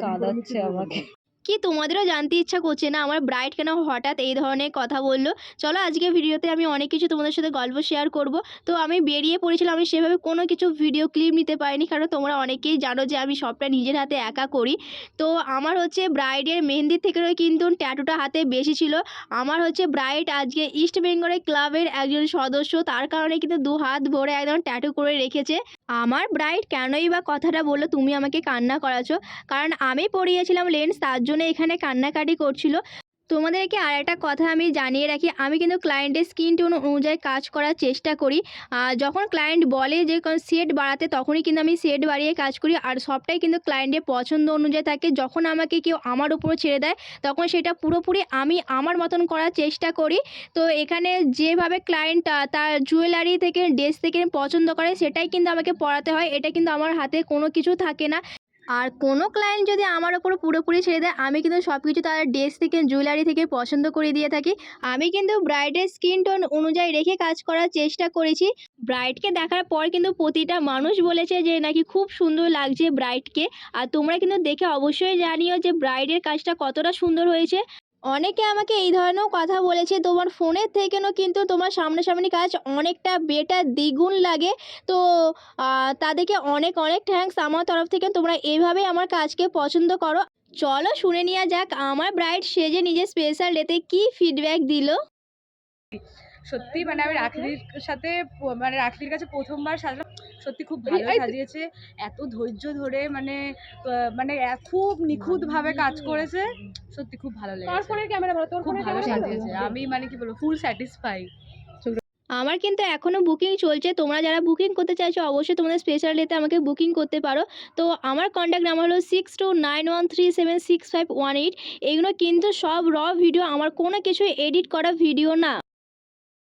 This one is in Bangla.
কাঁদাচ্ছে আমাকে। কি তোমাদেরও জানতে ইচ্ছা করছে না আমার ব্রাইড কেন হঠাৎ এই ধরনের কথা বলল? চলো আজকে ভিডিওতে আমি অনেক কিছু তোমাদের সাথে গল্প শেয়ার করব। তো আমি বেরিয়ে পড়েছিলাম, আমি সেভাবে কোনো কিছু ভিডিও ক্লিপ নিতে পারিনি, কারণ তোমরা অনেকেই জানো যে আমি সবটা নিজের হাতে একা করি। তো আমার হচ্ছে ব্রাইডের মেহেন্দির থেকেও কিন্তু ট্যাটুটা হাতে বেশি ছিল। আমার হচ্ছে ব্রাইড আজকে ইস্ট বেঙ্গলের ক্লাবের একজন সদস্য, তার কারণে কিন্তু ২ হাত ভরে একদম ট্যাটু করে রেখেছে। আমার ব্রাইড কেনই বা কথাটা বলল তুমি আমাকে কান্না করাচ্ছ? কারণ আমি পরিয়েছিলাম লেন্স, তার জন্য এখানে কান্নাকাটি করছিল। তোমাদেরকে আর একটা কথা আমি জানিয়ে রাখি, আমি কিন্তু ক্লায়েন্টের স্কিন টোন অনুযায়ী কাজ করার চেষ্টা করি। যখন ক্লায়েন্ট বলে যে শেড বাড়াতে, তখনই কিন্তু আমি শেড বাড়িয়ে কাজ করি। আর সবটাই কিন্তু ক্লায়েন্টের পছন্দ অনুযায়ী থাকে। যখন আমাকে কেউ আমার উপর ছেড়ে দেয়, তখন সেটা পুরোপুরি আমি আমার মতন করার চেষ্টা করি। তো এখানে যেভাবে ক্লায়েন্ট তার জুয়েলারি থেকে ড্রেস থেকে পছন্দ করে, সেটাই কিন্তু আমাকে পরাতে হয়। এটা কিন্তু আমার হাতে কোনো কিছু থাকে না। আর কোনো ক্লায়েন্ট যদি আমার ওপর পুরোপুরি ছেড়ে দেয়, আমি কিন্তু সব কিছু তার ড্রেস থেকে জুয়েলারি থেকে পছন্দ করে দিয়ে থাকি। আমি কিন্তু ব্রাইডের স্কিন টোন অনুযায়ী রেখে কাজ করার চেষ্টা করেছি। ব্রাইডকে দেখার পর কিন্তু প্রতিটা মানুষ বলেছে যে নাকি খুব সুন্দর লাগছে ব্রাইডকে। আর তোমরা কিন্তু দেখে অবশ্যই জানিও যে ব্রাইডের কাজটা কতটা সুন্দর হয়েছে। অনেকে আমাকে এই ধরনেরও কথা বলেছে, তোমার ফোনের থেকেও কিন্তু তোমার সামনাসামনি কাজ অনেকটা বেটার, দ্বিগুণ লাগে। তো তাদেরকে অনেক অনেক থ্যাঙ্কস আমার তরফ থেকে। তোমরা এইভাবেই আমার কাজকে পছন্দ করো। চলো শুনে নেওয়া যাক আমার ব্রাইড সেজে নিজের স্পেশাল ডেতে কী ফিডব্যাক দিল। সত্যি মানে আমি রাখলির সাথে মানে রাখলির কাছে প্রথমবার সাজলাম, সত্যি খুব ভালো সাজিয়েছে। এত ধৈর্য ধরে মানে মানে খুব নিখুঁতভাবে কাজ করেছে, সত্যি খুব ভালো লেগেছে। খুব ভালো সাজিয়েছে, আমি মানে কি বলবো, ফুল স্যাটিসফাই। আমার কিন্তু এখনও বুকিং চলছে। তোমরা যারা বুকিং করতে চাইছো অবশ্যই তোমাদের স্পেশাল ডেতে আমাকে বুকিং করতে পারো। তো আমার কন্ট্যাক্ট নাম্বার হলো 6291376518। এগুলো কিন্তু সব র ভিডিও, আমার কোনো কিছু এডিট করা ভিডিও না।